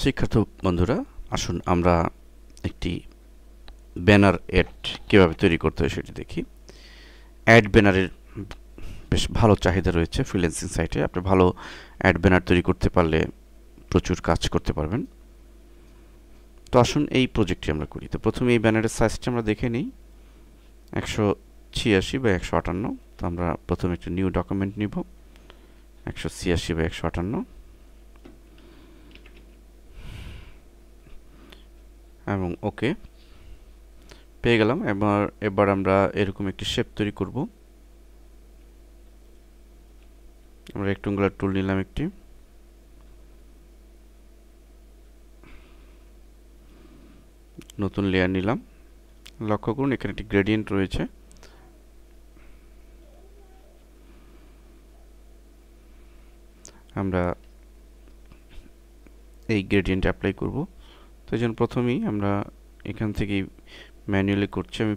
শিক্ষার্থী বন্ধুরা, আসুন আমরা একটি ব্যানার অ্যাড কীভাবে তৈরি করতে হয় সেটি দেখি। অ্যাড ব্যানারের বেশ ভালো চাহিদা রয়েছে ফ্রিল্যান্সিং সাইটে। আপনি ভালো অ্যাড ব্যানার তৈরি করতে পারলে প্রচুর কাজ করতে পারবেন। তো আসুন এই প্রজেক্টটি আমরা করি। তো প্রথমে এই ব্যানারের সাইজটা আমরা দেখে নিই, 186 বাই 158। তো আমরা প্রথমে একটি নিউ ডকুমেন্ট নিব, 186 বাই 158 এবং ওকে পেয়ে গেলাম। এবার আমরা এরকম একটি শেপ তৈরি করব। আমরা রেক্ট্যাঙ্গুলার টুল নিলাম একটি, নতুন লেয়ার নিলাম। লক্ষ্য করুন এখানে একটি গ্রেডিয়েন্ট রয়েছে। আমরা এই গ্রেডিয়েন্ট অ্যাপ্লাই করব। তো এই জন্য প্রথমেই আমরা এখান থেকেই ম্যানুয়ালি করছি। আমি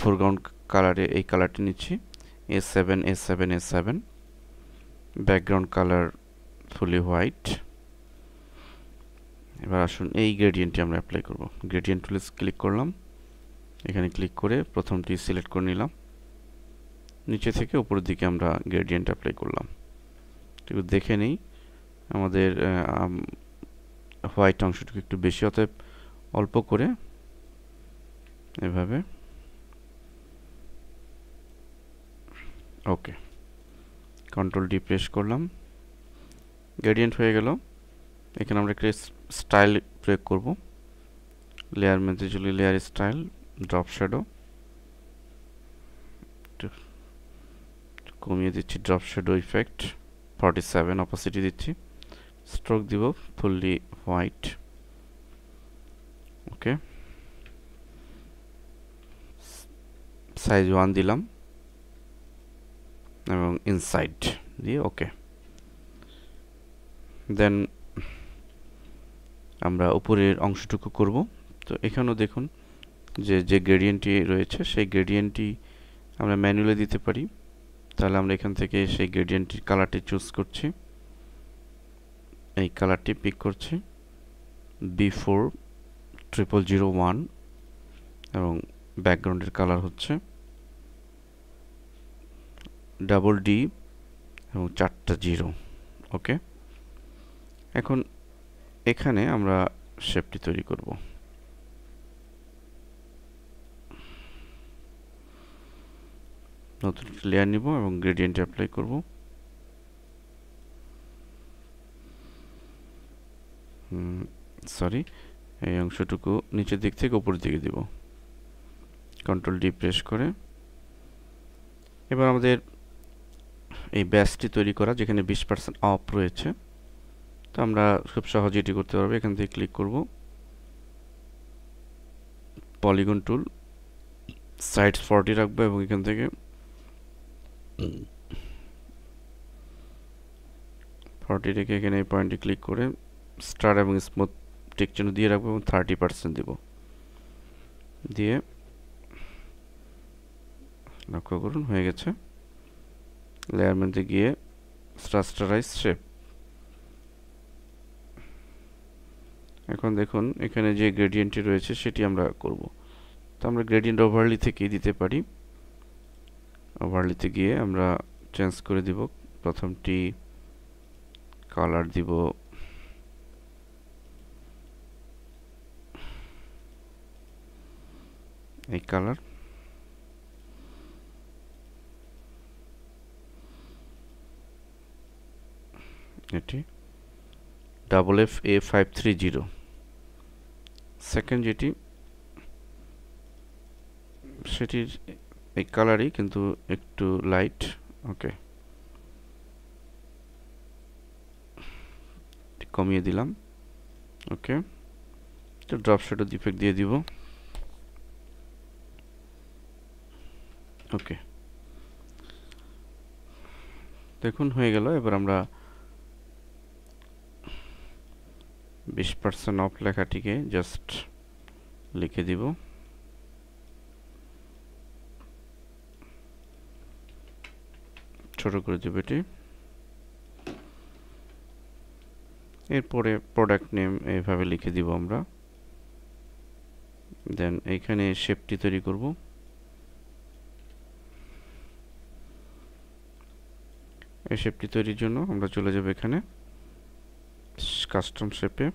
ফোরগ্রাউন্ড কালারে এই কালারটি নিচ্ছি, A7 ব্যাকগ্রাউন্ড কালার ফুলি হোয়াইট। এবার আসুন এই গ্রেডিয়েন্টটি আমরা অ্যাপ্লাই করব। গ্রেডিয়েন্ট টুলে ক্লিক করলাম, এখানে ক্লিক করে প্রথমটি সিলেক্ট করে নিলাম, নিচে থেকে উপরের দিকে আমরা গ্রেডিয়েন্ট অ্যাপ্লাই করলাম। একটু দেখে নেই, আমাদের হোয়াইট অংশটুকু একটু বেশি, অতএব অল্প করে এভাবে। ওকে, কন্ট্রোল-D প্রেস করলাম, গ্রেডিয়েন্ট হয়ে গেল। এখানে আমরা একটা স্টাইল প্রয়োগ করব। লেয়ার মেনুতে চলে লেয়ার স্টাইল, ড্রপ শ্যাডো কমিয়ে দিচ্ছি, ড্রপ শ্যাডো ইফেক্ট 47, অপাসিটি দিচ্ছি, স্ট্রোক দিব ফুললি হোয়াইট। ওকে, সাইজ 1 দিলাম এবং ইনসাইড দিয়ে ওকে। দেন আমরা উপরের অংশটুকু করব। তো এখানেও দেখুন যে গ্রেডিয়েন্টটি রয়েছে সেই গ্রেডিয়েন্টটি আমরা ম্যানুয়ালি দিতে পারি। তাহলে আমরা এখান থেকে সেই গ্রেডিয়েন্টটির কালারটি চুজ করছি, এই কালারটি পিক করছি, B40001 এবং ব্যাকগ্রাউন্ডের কালার হচ্ছে D এবং 4টা 0। ওকে, এখন এখানে আমরা শেপটি তৈরি করব। নতুন লেয়ার নিব এবং গ্রেডিয়েন্ট অ্যাপ্লাই করব। সরি, এই অংশটুকু নিচের দিক থেকে উপরের দিকে দিব, কন্ট্রোল-D প্রেস করে। এবার আমাদের এই ব্যাসটি তৈরি করা, যেখানে 20% অফ রয়েছে। তো আমরা খুব সহজে এটি করতে পারবো। এখান থেকে ক্লিক করব, পলিগন টুল, সাইডস 40 রাখবো এবং এখান থেকে 40 রেখে এখানে এই পয়েন্টে ক্লিক করে স্টার এবং স্মুথ টিক চিহ্ন দিয়ে রাখবো এবং 30% দিব। দিয়ে লক্ষ্য করুন হয়ে গেছে। লেয়ার মেনুতে গিয়ে রাস্টারাইজ শেপ। এখন দেখুন এখানে যে গ্রেডিয়েন্টটি রয়েছে সেটি আমরা করব। তো আমরা গ্রেডিয়েন্ট ওভারলি থেকেই দিতে পারি। ওভারলিতে গিয়ে আমরা চেঞ্জ করে দিব, প্রথমটি কালার দিব এই কালার, এটি FFA530। সেকেন্ড যেটি সেটির এই কালারই কিন্তু একটু লাইট। ওকে, কমিয়ে দিলাম। ওকে, তো ড্রপ শ্যাডো ইফেক্ট দিয়ে দিব। ওকে, দেখুন হয়ে গেল। এবার আমরা 20% অফ লেখাটিকে জাস্ট লিখে দিব, ছোট করে দেব এটি। এরপরে প্রোডাক্ট নেম এইভাবে লিখে দিব আমরা। দেন এইখানে শেপটি তৈরি করব। এই শেপটি তৈরির জন্য আমরা চলে যাব এখানে কাস্টম শেপে।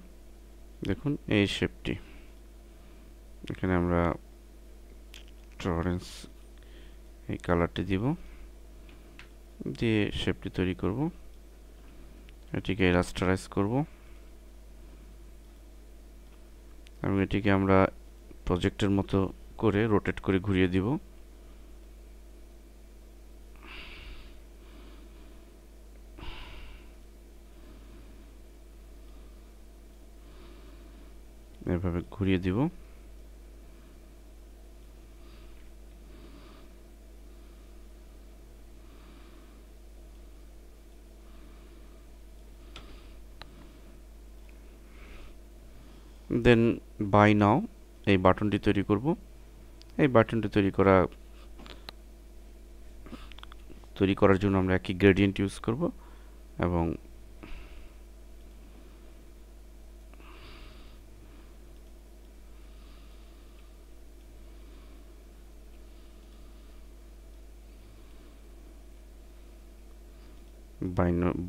দেখুন এই শেপটি, এখানে আমরা টলারেন্স এই কালারটি দিব, দিয়ে শেপটি তৈরি করব। এটিকে রাস্টারাইজ করব এবং এটিকে আমরা প্রজেক্টের মতো করে রোটেট করে ঘুরিয়ে দিব। এভাবে ঘুরিয়ে দিব। দেন বাই নাও এই বাটনটি তৈরি করব। এই বাটনটি তৈরি করার জন্য আমরা একই গ্রেডিয়েন্ট ইউজ করব এবং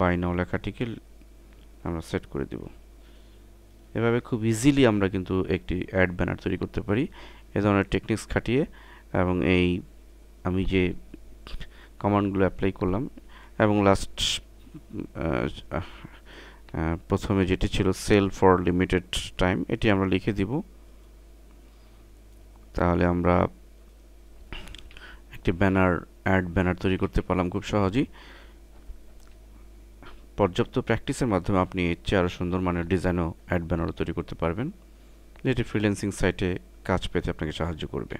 বাই নাও লেখাটিকে আমরা সেট করে দিব। এভাবে খুব ইজিলি আমরা কিন্তু একটি অ্যাড ব্যানার তৈরি করতে পারি এ ধরনের টেকনিক্স খাটিয়ে। এবং এই আমি যে কমান্ডগুলো অ্যাপ্লাই করলাম এবং লাস্ট প্রথমে যেটি ছিল সেল ফর লিমিটেড টাইম, এটি আমরা লিখে দিব। তাহলে আমরা একটি অ্যাড ব্যানার তৈরি করতে পারলাম খুব সহজেই। পর্যাপ্ত প্র্যাকটিসের মাধ্যমে আপনি এর চেয়ে আরও সুন্দর মানের ডিজাইন ও অ্যাড ব্যানারও তৈরি করতে পারবেন, যেটি ফ্রিল্যান্সিং সাইটে কাজ পেতে আপনাকে সাহায্য করবে।